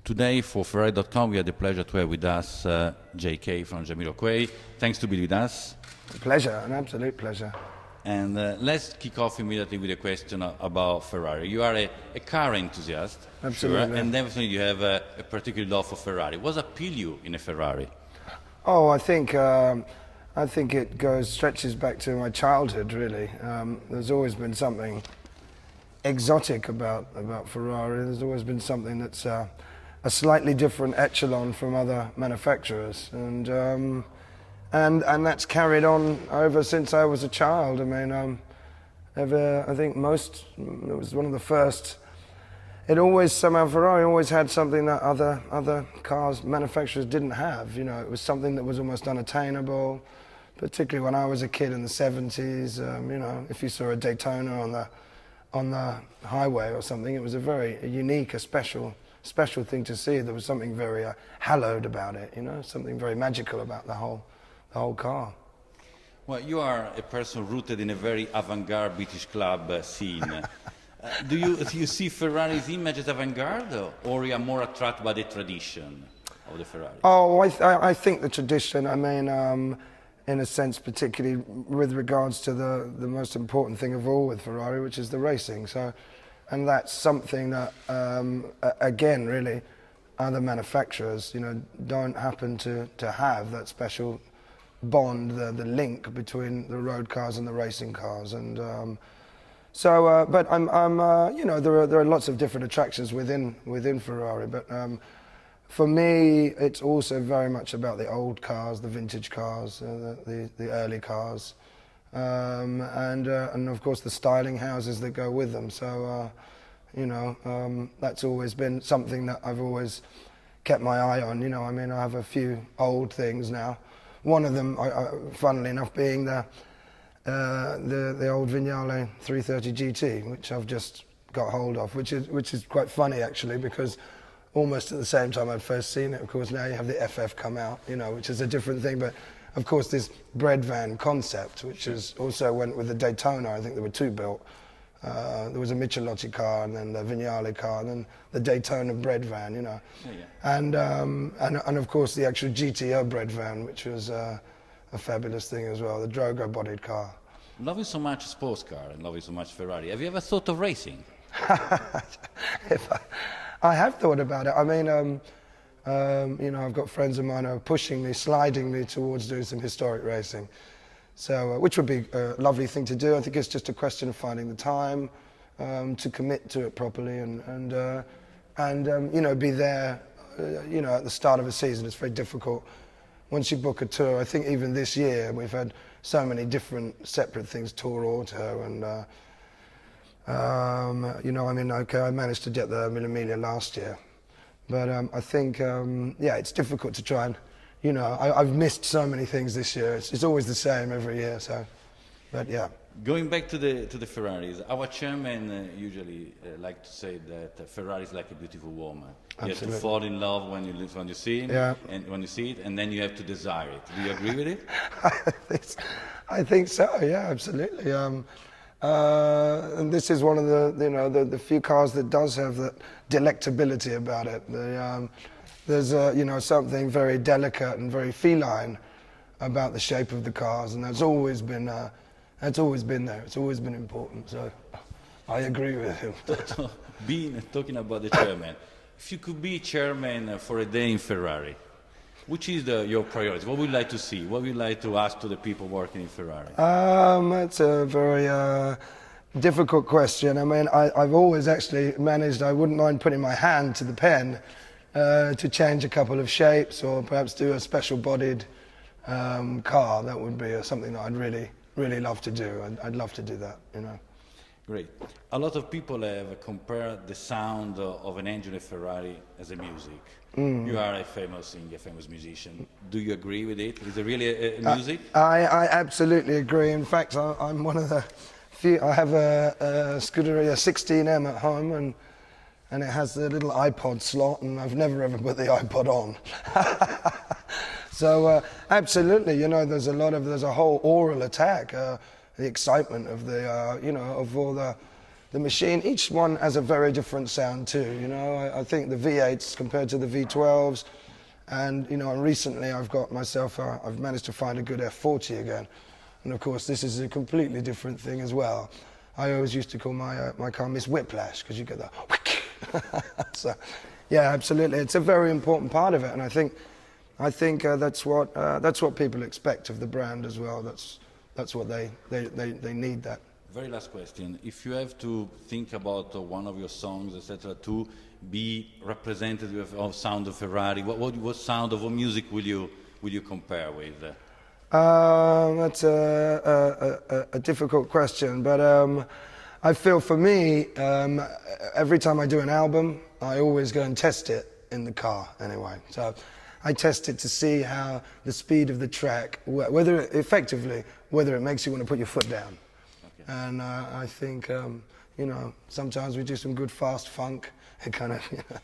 today for Ferrari.com we had the pleasure to have with us JK from Jamiroquai. Thanks to be with us. A pleasure, an absolute pleasure. And let's kick off immediately with a question about Ferrari. You are a car enthusiast, Absolutely. Sure, and definitely you have a particular love for Ferrari. What appeals you in a Ferrari? Oh, I think it stretches back to my childhood, really. There's always been something exotic about Ferrari. There's always been something that's a slightly different echelon from other manufacturers, and that's carried on over since I was a child. I mean, I think it was one of the first. Ferrari always had something that other cars manufacturers didn't have. You know, it was something that was almost unattainable, particularly when I was a kid in the 70s. You know, if you saw a Daytona on the highway or something, it was a very unique, a special thing to see. There was something very hallowed about it. You know, something very magical about the whole car. Well, you are a person rooted in a very avant-garde British club scene. Do you see Ferrari's image as avant-garde, or you are more attracted by the tradition of the Ferrari? Oh, I think the tradition. I mean, in a sense, particularly with regards to the most important thing of all with Ferrari, which is the racing. So, and that's something that, again, really, other manufacturers, you know, don't happen to have that special bond, the link between the road cars and the racing cars, and. But you know, there are lots of different attractions within Ferrari. But for me, it's also very much about the old cars, the vintage cars, the early cars, and of course the styling houses that go with them. So you know, that's always been something that I've always kept my eye on. You know, I mean, I have a few old things now. One of them, funnily enough, being the old Vignale 330 GT, which I've just got hold of, which is quite funny actually, because almost at the same time I'd first seen it, of course, now you have the FF come out, you know, which is a different thing. But of course this bread van concept, which is also went with the Daytona. I think there were two built. There was a Michelotti car, and then the Vignale car, and then the Daytona bread van, you know. Yeah. And of course the actual GTO bread van, which was a fabulous thing as well, the Drogo bodied car. Loving so much sports car and loving so much Ferrari, have you ever thought of racing? I have thought about it. I mean, you know, I've got friends of mine who are pushing me, sliding me towards doing some historic racing. So, which would be a lovely thing to do. I think it's just a question of finding the time to commit to it properly, and you know, be there. You know, at the start of a season, it's very difficult. Once you book a tour, I think even this year we've had so many different separate things, Tour Auto, and you know, I mean, okay, I managed to get the Emilia last year, but I think yeah, it's difficult to try and, you know, I've missed so many things this year. It's always the same every year, so, but yeah. Going back to the Ferraris, our chairman usually like to say that Ferrari is like a beautiful woman. You Absolutely. have to fall in love when you see it, yeah. And when you see it, and then you have to desire it. Do you agree with it? I think so. Yeah, absolutely. And this is one of the few cars that does have that delectability about it. There's you know, something very delicate and very feline about the shape of the cars, and that's always been there. It's always been important. So I agree with him. Talking about the chairman, if you could be chairman for a day in Ferrari, which is your priority? What would you like to see? What would you like to ask to the people working in Ferrari? That's a very difficult question. I mean, I've always actually managed, I wouldn't mind putting my hand to the pen to change a couple of shapes, or perhaps do a special bodied car. That would be something that I'd really love to do. I'd love to do that, you know. Great. A lot of people have compared the sound of an engine of Ferrari as a music. You are a famous singer, a famous musician. Do you agree with it? Is it really a music? I absolutely agree. In fact, I'm one of the few. I have a Scuderia 16M at home, and it has the little iPod slot, and I've never ever put the iPod on. So absolutely, you know, there's a whole oral attack, the excitement of the, you know, of all the machine, each one has a very different sound too, you know. I think the V8s compared to the V12s, and, you know, recently I've managed to find a good F40 again. And of course, this is a completely different thing as well. I always used to call my car Miss Whiplash, because you get that whick. So, yeah, absolutely. It's a very important part of it, and I think that's what people expect of the brand as well. That's what they need that. Very last question. If you have to think about one of your songs, etc., to be representative of sound of Ferrari, what sound of music will you compare with? That's a difficult question, but I feel for me, every time I do an album, I always go and test it in the car anyway. So I test it to see how the speed of the track, whether it makes you want to put your foot down. Okay. And I think, you know, sometimes we do some good fast funk. It kind of, you know,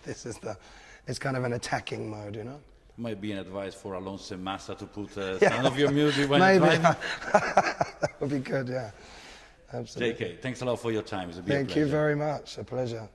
it's kind of an attacking mode, you know. Might be an advice for Alonso and Massa to put some of your music when maybe. you're driving. That would be good, yeah. Absolutely. JK, thanks a lot for your time. It's been a pleasure. Thank you very much. A pleasure.